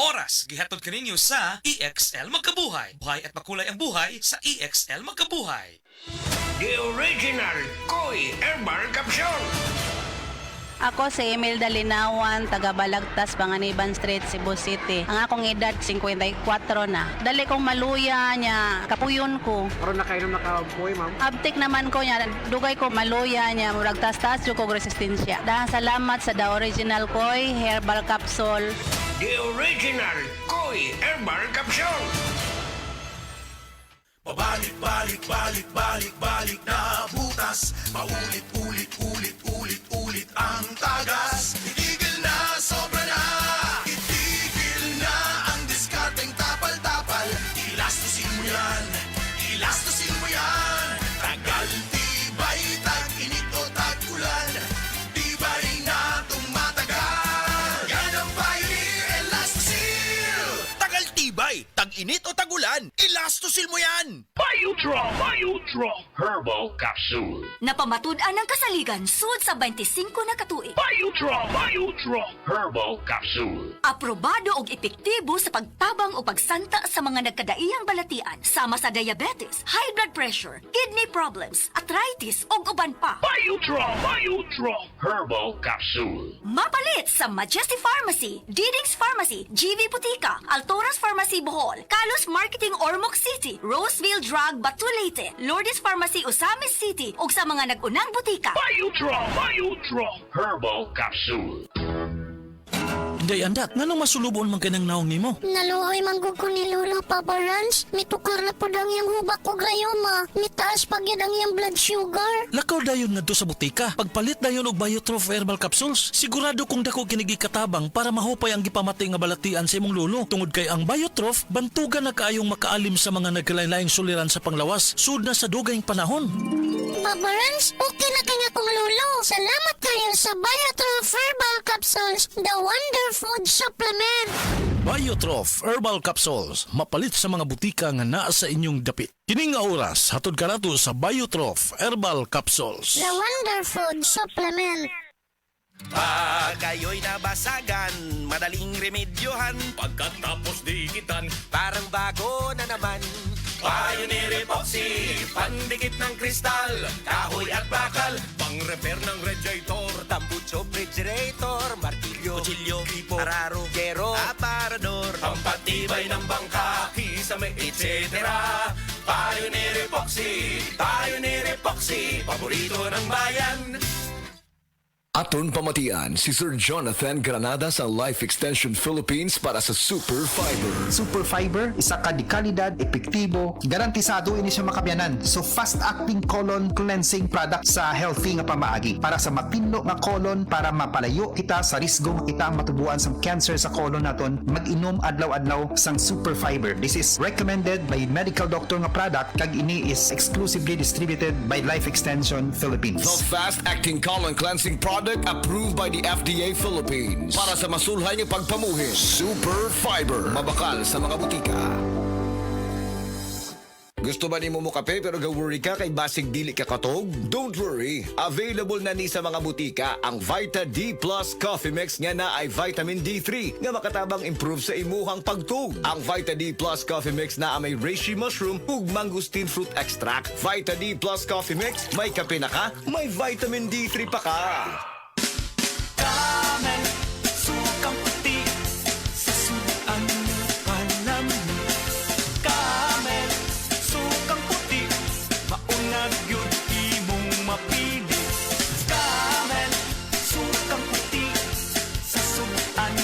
oras gihatod kaninyo sa EXL Magkabuhay. Buhay at makulay ang buhay sa EXL Magkabuhay. The original Koi Herbal Capsule. Ako si Imelda Linawan, taga Balagtas, Panganiban Street, Cebu City. Ang akong edad 54 na. Dali kong maluya niya, kapuyon ko. Karon na kayo nakabuhay, ma'am. Abtik naman ko niya, dugay ko maluya niya, murag tas-tas yung kong resistensya. Dahil salamat sa The Original Koi Herbal Capsule. The original Koi Herbal Capsule. Pabalik na butas. Paulit-ulit ang tagas. Itigil na, sobra na. Itigil na ang diskarteng tapal-tapal. Ilastusin mo yan, ilastusin mo yan. Tagal, tibay, tag-init o tag-ulan. Tibay na tumatagal. Yan ang Pioneer Elastosil. Tagal tibay, tag-init o tagulan, ilastosil mo yan! Biodraw Herbal Capsule. Napamatud-an ang kasaligan sud sa 25 na katuig. Biodraw Herbal Capsule. Aprobado og epektibo sa pagtabang o pagsanta sa mga nagkadaiyang balatian sama sa diabetes, high blood pressure, kidney problems, arthritis ug uban pa. Biodraw Herbal Capsule. Mapalit sa Majesty Pharmacy, Diding's Pharmacy, GV Putika, Altoras Pharmacy Bohol, Kalos Marketing Ormoc City, Roseville Drug Batulete, Lourdes Pharmacy Osamis City ug sa mga nag-unang butika. Biodraw Herbal Capsule. Day andat, nganong masulubon man kanang naong nimo? Naluoy manggug ko ni Lola Papa Rans. Mitukar na po ang iyang hubak ko grayoma. Mitaas pag yan ang iyang blood sugar. Lakaw dayon ngadto sa butika. Pagpalit dayon og Biotrof Herbal Capsules, sigurado kung dako kinigi katabang para mahupay ang gipamatay nga balatian sa imong lulo. Tungod kay ang Biotrof, bantugan na kaayong makaalim sa mga nagkalain-laing suliran sa panglawas, sud na sa dugayng panahon. Papa Rans, okay na kanya kong lulo. Salamat kayo sa Biotrof Herbal Capsules, the Wonder Food Supplement. Biotrof Herbal Capsules, mapalit sa mga butika nga naa sa inyong dapit. Kining nga oras, hatod ka nato sa Biotrof Herbal Capsules. The Wonder Food Supplement. Pag kayo'y nabasagan, madaling remedyohan. Pagkatapos dikitan, Parang bago na naman. Pioneer Epoxy, pandikit ng kristal, kahoy at bakal, pang-repair ng radiator, Tambucho, refrigerator, martilyo, kutsilyo, tipo, araro, gero, aparador. pampatibay ng bangka, kisame, etc. Pioneer Epoxy, paborito ng bayan. Aton pamatian si Sir Jonathan Granada sa Life Extension Philippines para sa Super Fiber. Super Fiber, isa ka di kalidad, epektibo, garantisado ini siya makabyanan. So fast-acting colon cleansing product sa healthy nga pamaagi para sa mapinlo nga colon para mapalayo kita sa risgo kita matubuan sa cancer sa colon naton. Mag-inom adlaw-adlaw sang Super Fiber. This is recommended by medical doctor nga product kag ini is exclusively distributed by Life Extension Philippines. The fast-acting colon cleansing product approved by the FDA Philippines para sa masulhay nga pagpamuhin. Super Fiber, mabakal sa mga butika. Gusto ba nimo mo kape pero ga-worry ka kay basig dili ka katog? Don't worry, available na ni sa mga butika ang Vita D Plus Coffee Mix nga na ay vitamin D3 nga makatabang improve sa imuhang pagtug. Ang Vita D Plus Coffee Mix na may reishi mushroom ug mangosteen fruit extract. Vita D Plus Coffee Mix, may kape na ka, may vitamin D3 pa ka. Camel, sukang puti, sa sudan panami. Camel, sukang puti, maunag yun imong mapili. Camel, sukang puti, sa sudan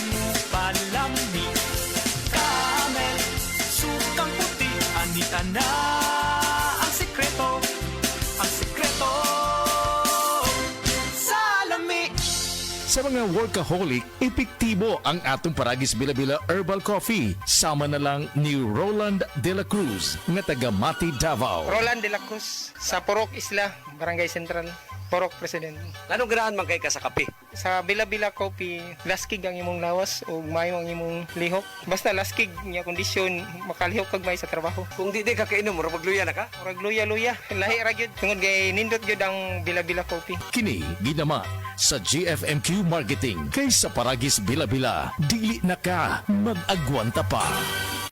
panami. Camel, sukang puti, anita na ang sekreto, ang sekreto. Sa mga workaholic, epektibo ang atong Paragis Bila-Bila Herbal Coffee. Sama na lang ni Roland De La Cruz, nga taga Mati, Davao. Roland De La Cruz, sa Purok Isla, Barangay Central, Purok President. Anong ganahan man kay ka sa kape? Sa Bila-Bila Coffee, laskig ang imong lawas o mayo ang imong lihok. Basta laskig niya kondisyon, makalihok kag may sa trabaho. Kung di ka kainom, mura magluya na ka? Murag luya-luya, lahi ra gyud. Tungod kay nindot gyud ang Bila-Bila Coffee. Kini ginama sa GFMQ Marketing kay sa Paragis Bila-Bila. Dili na ka mag-agwanta pa.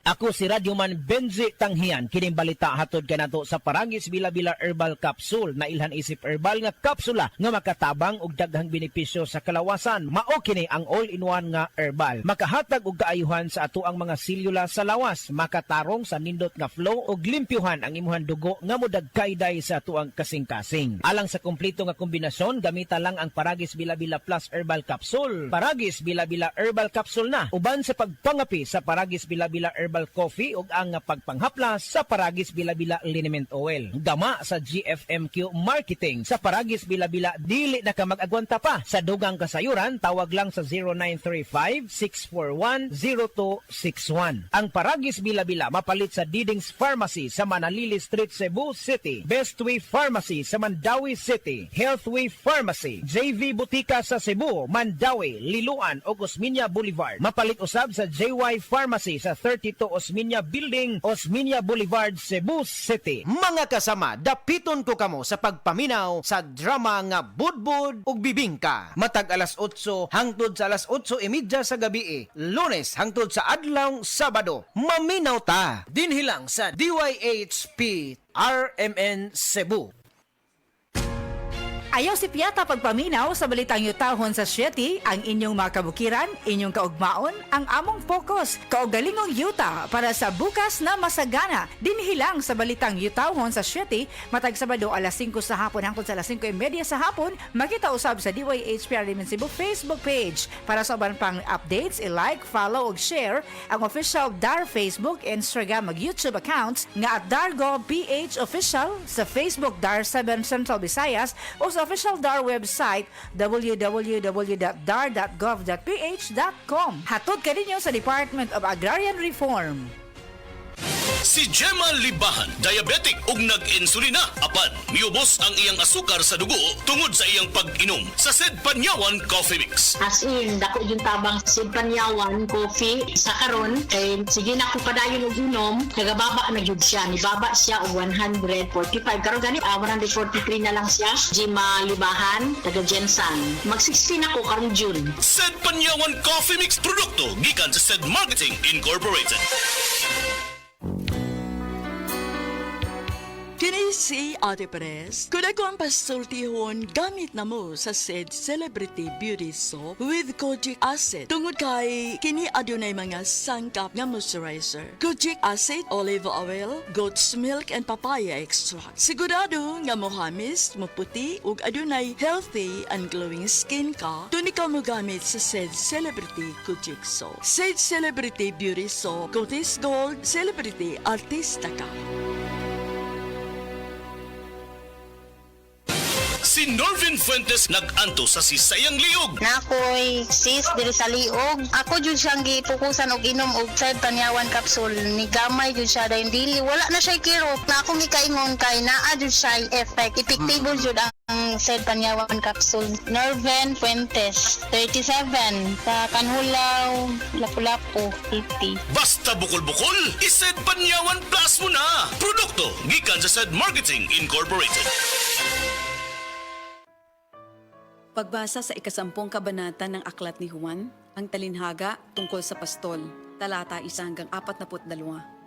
Ako si Radyoman Benzi Tanghian. Kining balita hatod kanato sa Paragis Bila-Bila Herbal Capsule na ilhan isip herbal nga kapsula nga makatabang og daghang benepisyo sa kalawasan. Mao kini ang all-in-one nga herbal. Makahatag og kaayuhan sa ato ang mga selula sa lawas, makatarong sa nindot nga flow og limpyuhan ang imuhang dugo nga modagkayday sa ato ang kasing-kasing. Alang sa kumpleto nga kombinasyon, gamita lang ang Paragis Bila-Bila Plus Herbal Capsule. Paragis Bila-Bila Herbal Capsule na uban sa pagpangapi sa Paragis Bila-Bila Herbal Coffee ug ang pagpanghaplas sa Paragis Bila-Bila Liniment Oil. Dama sa GFMQ Marketing sa Paragis Bila-Bila, dili na ka mag-agwanta pa. Sa dugang kasayuran, tawag lang sa 0935-641-0261. Ang Paragis Bila-Bila mapalit sa Didings Pharmacy sa Manalili Street, Cebu City, Bestway Pharmacy sa Mandawi City, Healthway Pharmacy, JV Butika sa Cebu, Mandawi, Liloan ug Osmeña Boulevard. Mapalit usab sa JY Pharmacy sa 32 Osmeña Building, Osmeña Boulevard, Cebu City. Mga kasama, dapiton ko kamo sa pagpaminaw sa drama nga Budbud ug Bibingka. Matag alas 8 hangtod sa alas 8:30 sa gabi, Lunes hangtod sa adlaw Sabado. Maminaw ta dinhi lang sa DYHP RMN Cebu. Ayaw si Piata pagpaminaw sa balitang yutahon sa Sieti, ang inyong mga kabukiran, inyong kaugmaon, ang among focus, kaugalingong yuta para sa bukas na masagana. Dinhilang sa balitang yutahon sa Sieti, matag Sabado alas 5 sa hapon hangtod sa alas 5:30 sa hapon, makita usab sa DYHP RMN Cebu Facebook page. Para sa uban pang updates, i-like, follow ug share ang official DAR Facebook, Instagram ug YouTube accounts nga at DarGovPH Official sa Facebook DAR 7 Central Visayas o sa official DAR website www.dar.gov.ph.com. Hatod ka ninyo sa Department of Agrarian Reform. Si Gemma Libahan, diabetic ug nag-insulina. Apan, miubos ang iyang asukar sa dugo tungod sa iyang pag-inom sa Sid Panyawan Coffee Mix. As in, dako yung tabang Sid Panyawan Coffee sa karon kay sige na ko padayon og inom, nagababa na gyud siya. Nibaba siya og 145. Karon gani 143 na lang siya. Gemma Libahan, taga Jensan. Mag-16 ako karong June. Sid Panyawan Coffee Mix produkto gikan sa Sid Marketing Incorporated. Kini si Ate Pres. Kung ako ang pasultihon, gamit na mo sa Sid Celebrity Beauty Soap with Kojic Acid. Tungod kay kini adunay mga sangkap nga moisturizer. Kojic Acid, olive oil, goat's milk, and papaya extract. Sigurado nga mohamis, maputi, ug adunay healthy and glowing skin ka, dun ikaw mo gamit sa Sid Celebrity Kojic Soap. Sid Celebrity Beauty Soap, Cotis Gold, Celebrity Artista ka. Si Norvin Fuentes nag-anto sa Sisayang Liog. Nakoy sis diri sa liog. Ako jud siyang gipukusan og inom og Sid Panyawan capsule. Ni gamay jud siya dahil dili wala na siya kirot. Na akong gikaingon kay naa jud siya effect. Epektibo jud ang Sid Panyawan capsule. Norvin Fuentes, 37, sa Kanhulaw, Lapu-Lapu, 80. Basta bukol-bukol, i-Sid Panyawan Plus mo na. Produkto gikan sa Sid Marketing Incorporated. Pagbasa sa ikasampung kabanata ng Aklat ni Juan, ang talinhaga tungkol sa pastol, talata 1-42.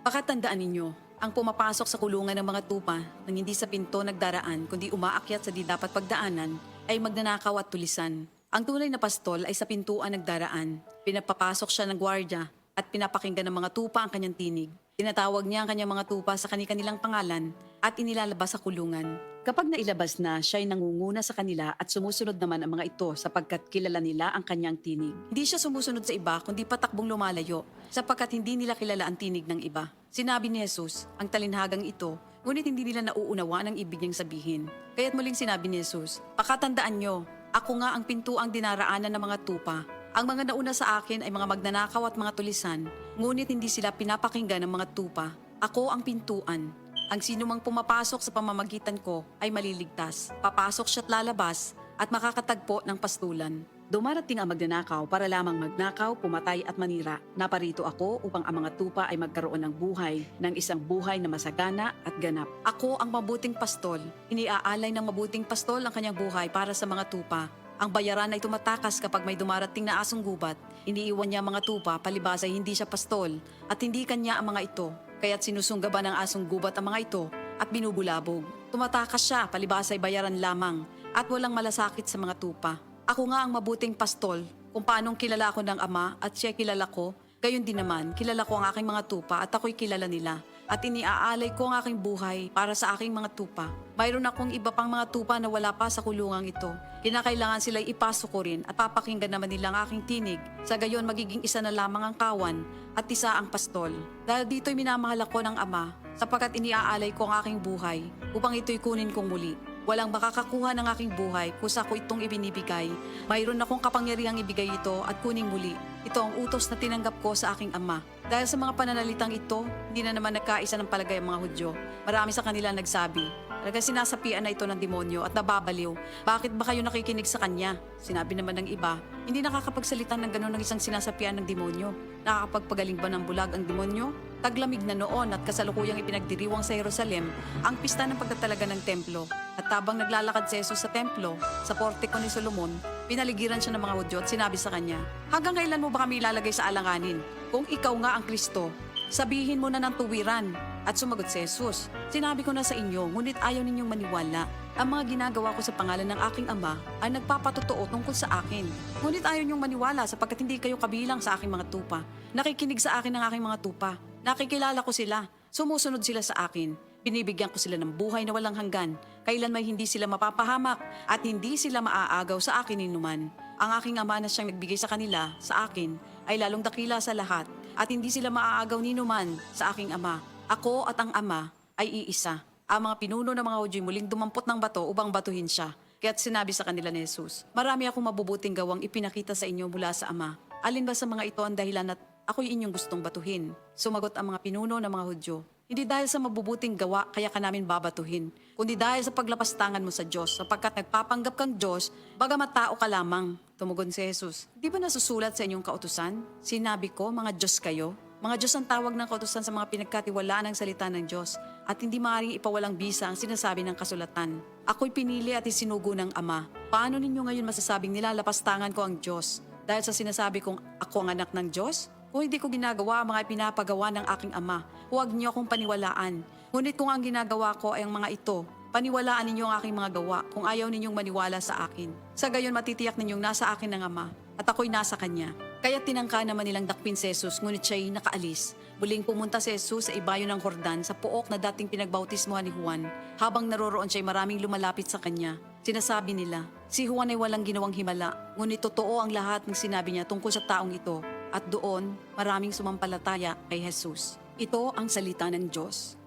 Pakatandaan ninyo, ang pumapasok sa kulungan ng mga tupa nang hindi sa pinto nagdaraan kundi umaakyat sa di dapat pagdaanan ay magnanakaw at tulisan. Ang tunay na pastol ay sa pintuan nagdaraan. Pinapapasok siya ng gwardya at pinapakinggan ng mga tupa ang kanyang tinig. Tinatawag niya ang kanyang mga tupa sa kanilang pangalan at inilalabas sa kulungan. Kapag nailabas na, siya ay nangunguna sa kanila at sumusunod naman ang mga ito sapagkat kilala nila ang kanyang tinig. Hindi siya sumusunod sa iba kundi patakbong lumalayo sapagkat hindi nila kilala ang tinig ng iba. Sinabi ni Jesus, ang talinhagang ito, ngunit hindi nila nauunawaan ang ibig niyang sabihin. Kaya't muling sinabi ni Jesus, pakatandaan nyo, ako nga ang pintuang dinaraanan ng mga tupa. Ang mga nauna sa akin ay mga magnanakaw at mga tulisan, ngunit hindi sila pinapakinggan ng mga tupa. Ako ang pintuan. Ang sinumang pumapasok sa pamamagitan ko ay maliligtas. Papasok siya't lalabas at makakatagpo ng pastulan. Dumarating ang magnanakaw para lamang magnakaw, pumatay at manira. Naparito ako upang ang mga tupa ay magkaroon ng buhay, ng isang buhay na masagana at ganap. Ako ang mabuting pastol. Iniaalay ng mabuting pastol ang kanyang buhay para sa mga tupa. Ang bayaran ay tumatakas kapag may dumarating na asong gubat. Iniiwan niya ang mga tupa, palibas ay hindi siya pastol at hindi kanya ang mga ito. Kaya't sinusunggaban ng asong gubat ang mga ito at binubulabog. Tumatakas siya, palibas ay bayaran lamang at walang malasakit sa mga tupa. Ako nga ang mabuting pastol, kung paanong kilala ako ng Ama at siya kilala ko, gayon din naman, kilala ko ang aking mga tupa at ako'y kilala nila. At iniaalay ko ang aking buhay para sa aking mga tupa. Mayroon akong iba pang mga tupa na wala pa sa kulungang ito. Kinakailangan sila'y ipasok ko rin at papakinggan naman nila ang aking tinig. Sa gayon magiging isa na lamang ang kawan at isa ang pastol. Dahil dito'y minamahal ako ng Ama, sapagkat iniaalay ko ang aking buhay upang ito'y kunin kong muli. Walang makakakuha ng aking buhay kung ako itong ibinibigay. Mayroon akong kapangyarihang ibigay ito at kuning muli. Ito ang utos na tinanggap ko sa aking Ama. Dahil sa mga pananalitang ito, hindi na naman nagkaisa ng palagay ang mga Hudyo. Marami sa kanila nagsabi, talagang sinasapian na ito ng demonyo at nababaliw. Bakit ba kayo nakikinig sa kanya? Sinabi naman ng iba, hindi nakakapagsalita ng gano'n ng isang sinasapian ng demonyo. Nakakapagpagaling ba ng bulag ang demonyo? Taglamig na noon at kasalukuyang ipinagdiriwang sa Jerusalem ang pista ng pagtatalaga ng templo. At habang naglalakad si Jesus sa templo, sa portiko ni Solomon, pinaligiran siya ng mga Hudyo at sinabi sa kanya, hanggang kailan mo ba kami ilalagay sa alanganin? Kung ikaw nga ang Kristo, sabihin mo na ng tuwiran. At sumagot si Jesus, sinabi ko na sa inyo, ngunit ayaw ninyong maniwala. Ang mga ginagawa ko sa pangalan ng aking Ama ay nagpapatotoo tungkol sa akin. Ngunit ayaw ninyong maniwala sapagkat hindi kayo kabilang sa aking mga tupa. Nakikinig sa akin ng aking mga tupa. Nakikilala ko sila. Sumusunod sila sa akin. Binibigyan ko sila ng buhay na walang hanggan. Kailan may hindi sila mapapahamak at hindi sila maaagaw sa akin ninuman. Ang aking Ama na siyang nagbigay sa kanila, sa akin, ay lalong dakila sa lahat at hindi sila maaagaw ninuman sa aking Ama. Ako at ang Ama ay iisa. Ang mga pinuno ng mga Hudyo muling dumampot ng bato upang batuhin siya. Kaya't sinabi sa kanila ni Jesus, marami akong mabubuting gawang ipinakita sa inyo mula sa Ama. Alin ba sa mga ito ang dahilan at ako'y inyong gustong batuhin? Sumagot ang mga pinuno ng mga Hudyo, hindi dahil sa mabubuting gawa kaya ka namin babatuhin, kundi dahil sa paglapastangan mo sa Diyos, sapagkat nagpapanggap kang Diyos, bagamat tao ka lamang. Tumugon si Jesus, di ba nasusulat sa inyong kautusan? Sinabi ko, mga Diyos kayo. Mga Diyos ang tawag ng kautusan sa mga pinagkatiwalaan ng salita ng Diyos at hindi maaaring ipawalang bisa ang sinasabi ng kasulatan. Ako'y pinili at isinugo ng Ama. Paano ninyo ngayon masasabing nilalapastangan ko ang Diyos? Dahil sa sinasabi kong ako ang anak ng Diyos? Kung hindi ko ginagawa ang mga pinapagawa ng aking Ama, huwag niyo akong paniwalaan. Ngunit kung ang ginagawa ko ay ang mga ito, paniwalaan ninyo ang aking mga gawa kung ayaw ninyong maniwala sa akin. Sa gayon matitiyak ninyong nasa akin ng Ama at ako'y nasa Kanya. Kaya tinangka naman nilang dakpin si Jesus, ngunit siya'y nakaalis. Muling pumunta si Jesus sa ibayo ng Jordan sa pook na dating pinagbautismohan ni Juan. Habang naroroon siya'y maraming lumalapit sa kanya. Sinasabi nila, si Juan ay walang ginawang himala, ngunit totoo ang lahat ng sinabi niya tungkol sa taong ito. At doon, maraming sumampalataya kay Jesus. Ito ang salita ng Diyos.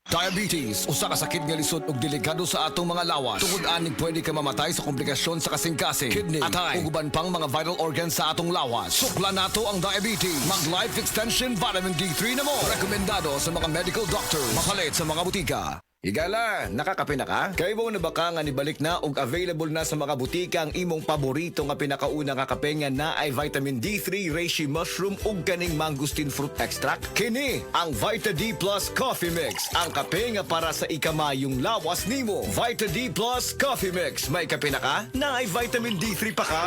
Diabetes, usa ka sakit nga lisod ug delikado sa atong mga lawas. Tungod aning pwede ka mamatay sa komplikasyon sa kasing-kasing, kidney, atay, ug uban pang mga vital organs sa atong lawas. Sukla nato ang diabetes. Mag Life Extension Vitamin D3 na mo. Rekomendado sa mga medical doctors. Mapalit sa mga butika. Higala, nakakape na ka? Kay mo na ba ka nga nibalik na ug available na sa mga butika ang imong paborito nga pinakauna nga kape nga na ay vitamin D3, reishi mushroom ug kaning mangosteen fruit extract? Kini ang Vita D Plus Coffee Mix, ang kape nga para sa ikamayong lawas nimo. Vita D Plus Coffee Mix, may kape na ka? Na ay vitamin D3 pa ka.